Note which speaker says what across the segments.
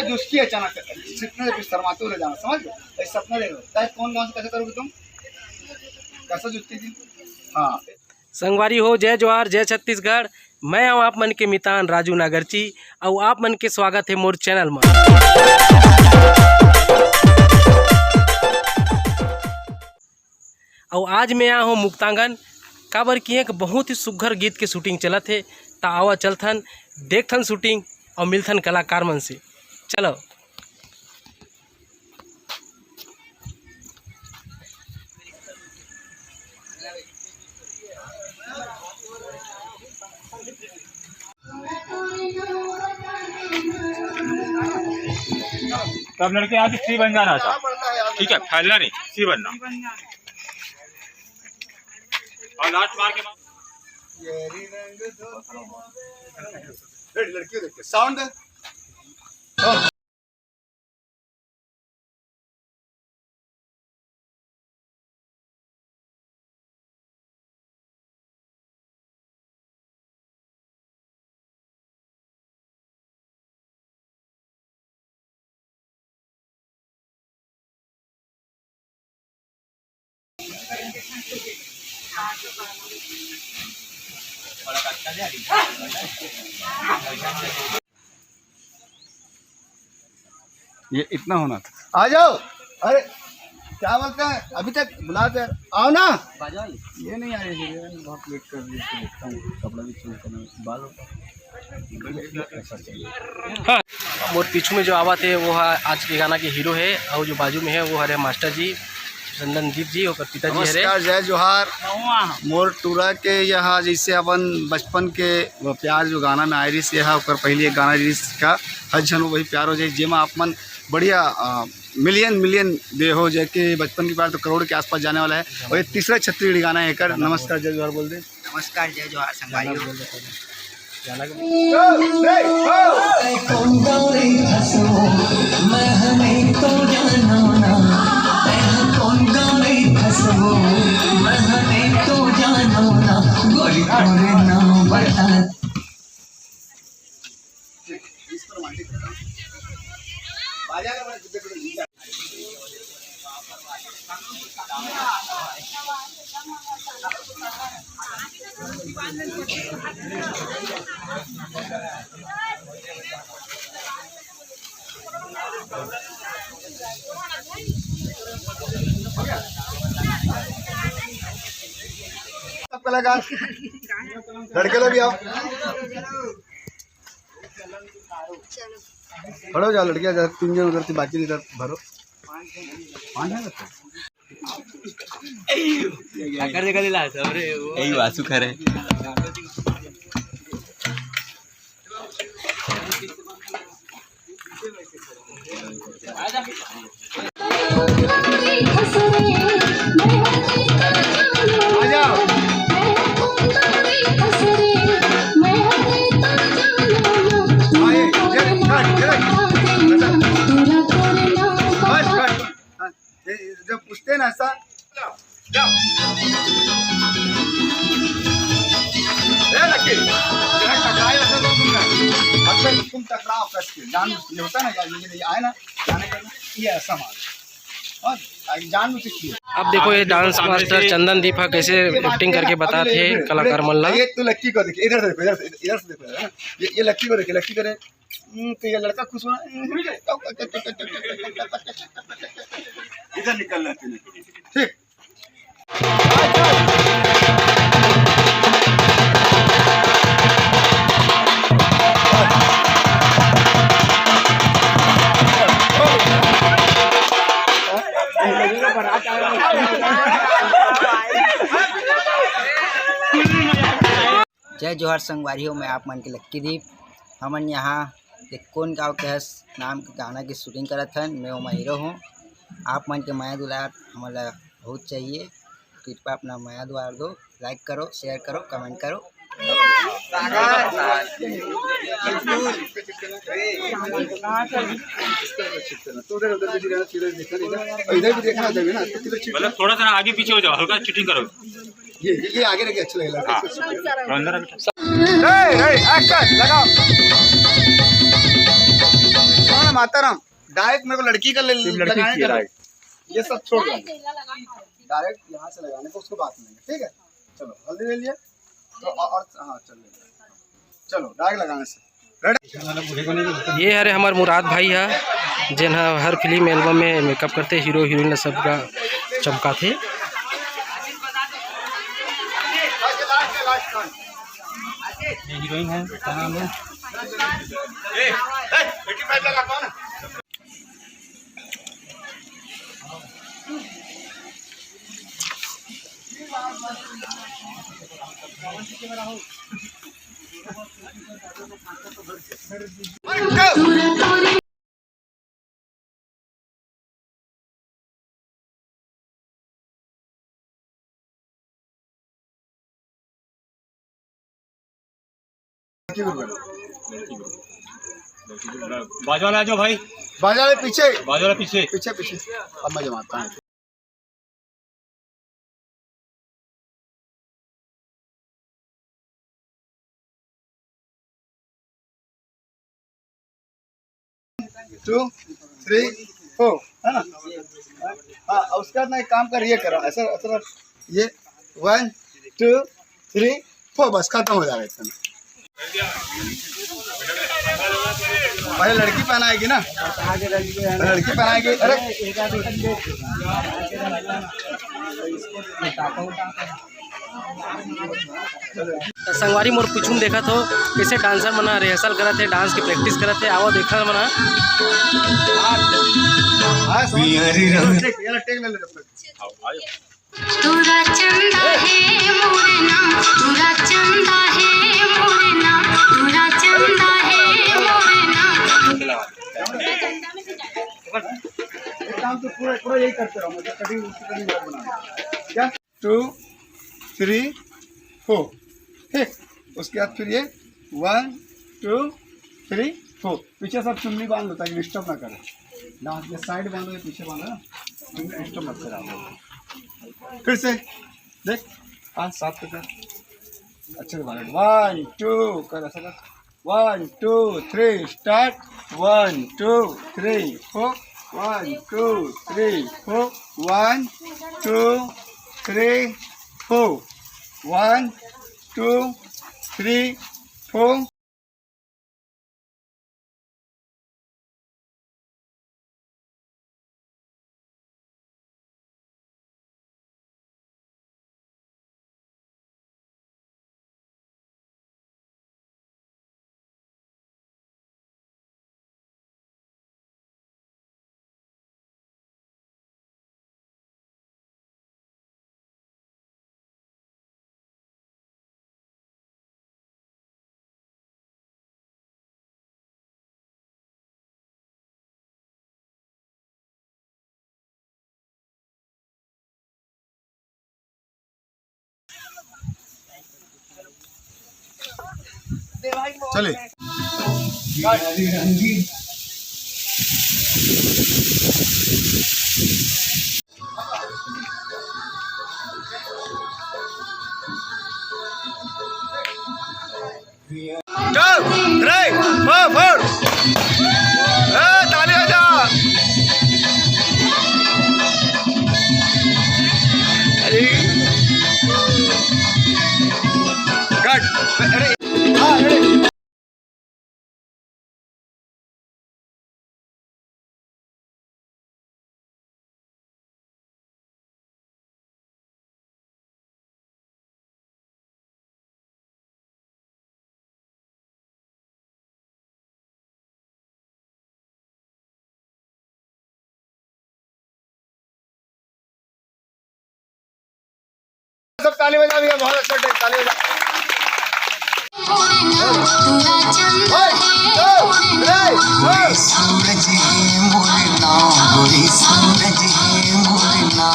Speaker 1: दोस्ती अचानक सपने शर्माते हुए जाना, समझ गए? सपना देखो कौन गाँव से कैसे करोगे तुम, कैसा जुटती थी। हाँ
Speaker 2: संगवारी हो, जय जोहार, जय छत्तीसगढ़। मैं हूँ आप मन के मितान राजू नागरची और आप मन के स्वागत है मोर चैनल में। और आज मैं यहाँ हूँ मुक्तांगन काबर किए कि बहुत ही सुघर गीत के शूटिंग चलत है। ता आवा चलथन देखथन शूटिंग और मिलथन कलाकार मन से। चलो
Speaker 3: सब लड़के आज सी बन जाना था, ठीक है, फैलना नहीं, सी बनना और लास्ट मार के
Speaker 1: लड़कियों देखते साउंड ये इतना होना था। आ जाओ, अरे क्या बोलते हैं, अभी तक बुलाते आओ ना। ये नहीं आ रही है, बहुत लेट कर रही है, कपड़ा भी चेंज करना, बाल
Speaker 2: हाँ। मोर पीछू में जो आवाज़ है वो है आज के गाना के हीरो है, और जो बाजू में है वो हरे मास्टर जी चंदनदीप जी और पिताजी है।
Speaker 1: नमस्कार, जय जोहार। मोर टूरा के यहाँ जैसे अपन बचपन के वो प्यार जो गाना में आयरिस यह ओकर पहले एक गाना रिलीज का हज झन वही प्यार हो जाए, जेमा अपन बढ़िया मिलियन दे हो जाए कि बचपन की प्यार तो करोड़ के आसपास जाने वाला है। और ये तीसरा छत्तीसगढ़ी गाना है कर। नमस्कार जय जोहार बोल दे।
Speaker 4: नमस्कार जय जोहार संगवारी हो।
Speaker 1: कलाकार लड़के लोग भी आओ, खड़ो जाओ लड़कियां, जरा 3 जन उधर से बाकी इधर भरो। 5 है
Speaker 4: यही वासु खरे
Speaker 1: जब पूछते ना ऐसा तुम टकराओ कसके जान ये होता ना, ये आए ना जाने का ये ऐसा मार जान में सीखिए।
Speaker 2: अब देखो ये डांस मास्टर चंदनदीप कैसे एक्टिंग करके बताते हैं कलाकार मन ला।
Speaker 1: ये तो लक्की को देखिए, इधर देखो, इधर से देखो, ये लक्की को देखिए, लक्की करे तो ये लड़का खुश होना, इधर निकलना ठीक।
Speaker 4: जय जोहार संगवारी हो। मैं आप मन के लक्की दीप। हमन यहाँ एक कौन गाँव के नाम के गाना की शूटिंग करत हन। मैं ओमा हीरो हूँ। आप मन के माया दुलार हमारा बहुत चाहिए, कृपया अपना माया दुलार दो, लाइक करो, शेयर करो, कमेंट करो।
Speaker 3: मतलब थोड़ा सा आगे पीछे हो जाओ, हल्का चीटिंग करो।
Speaker 1: ये आगे रखिए, अच्छा लगेगा।
Speaker 3: हाँ तो अंदर आ बेटा।
Speaker 1: एक्शन लगाओ। सुनो ना माताराम, डायरेक्ट मेरे को लड़की का लगाने का, ये सब छोड़ दो, डायरेक्ट यहाँ से लगाने को, उसको बात नहीं है, ठीक है। चलो हल्दी ले लिया तो और हाँ चलो डायरेक्ट लगाने से
Speaker 2: ये हरे हमार मुराद भाई है जिन हर फिल्म एल्बम में मेकअप करते, हीरो हीरोइन सबका चमका थे।
Speaker 3: हीरोइन है, क्या नाम है? बाजू वाला जो भाई,
Speaker 1: बाजा वाले पीछे,
Speaker 3: बाजू वाला पीछे।
Speaker 1: पीछे पीछे, अब मैं जमाता हूँ। टू थ्री फोर, है ना? हाँ, उसके बाद ना एक काम कर, ये करो ऐसा ऐसा, ये 1 2 3 4, बस खत्म हो जाएगा इतना। पहले लड़की पहनाएगी ना, लड़की पहनाएगी। अरे
Speaker 2: संगवारी मोर पिछुन देखा तो कैसे डांसर मना रिहर्सल करा थे, डांस की प्रैक्टिस करा थे। आओ देखा मना
Speaker 1: टेक ले ले।
Speaker 5: तुरा चंदा है मोरना, तुरा चंदा है मोरना, तुरा चंदा है मोरना।
Speaker 1: काम तो पूरा यही करते रहो, मतलब कटिंग बना क्या। 2 3 4, ठीक। उसके बाद फिर ये 1 2 3 4, पीछे सब चुन्नी बांध लो ताकि डिस्टर्ब ना करे। डांस के साइड बांधो, पीछे बांधो ना, डिस्टर्ब मत करा। फिर से देख, 5 7 कर, अच्छे से बांधो। 1 2 कर, ऐसा कर। 1 2 3 स्टार्ट। 1 2 3 4, 1 2 3 4, 1 2 3 4, 1 2 3 4। चले ताली बजा। अरे सब ताली बजा भैया, बहुत अच्छा टेक, ताली बजा।
Speaker 6: सूरज है मोरना, गोरी सूरज है मोरना।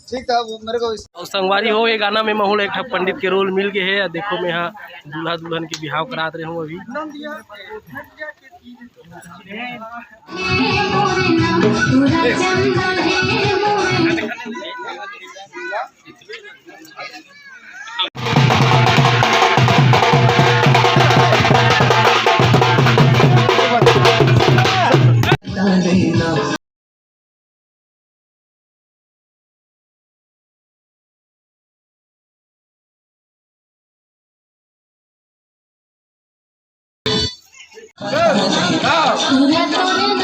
Speaker 1: ठीक था वो मेरे को
Speaker 2: और संगवारी हो ये गाना में महूल एक ठा पंडित के रोल मिल गए है। देखो मैं यहाँ दूल्हा दुल्हन के बिहाव करात रहे हूँ अभी।
Speaker 5: पूरा चंदा है मोरे पूरा तोरे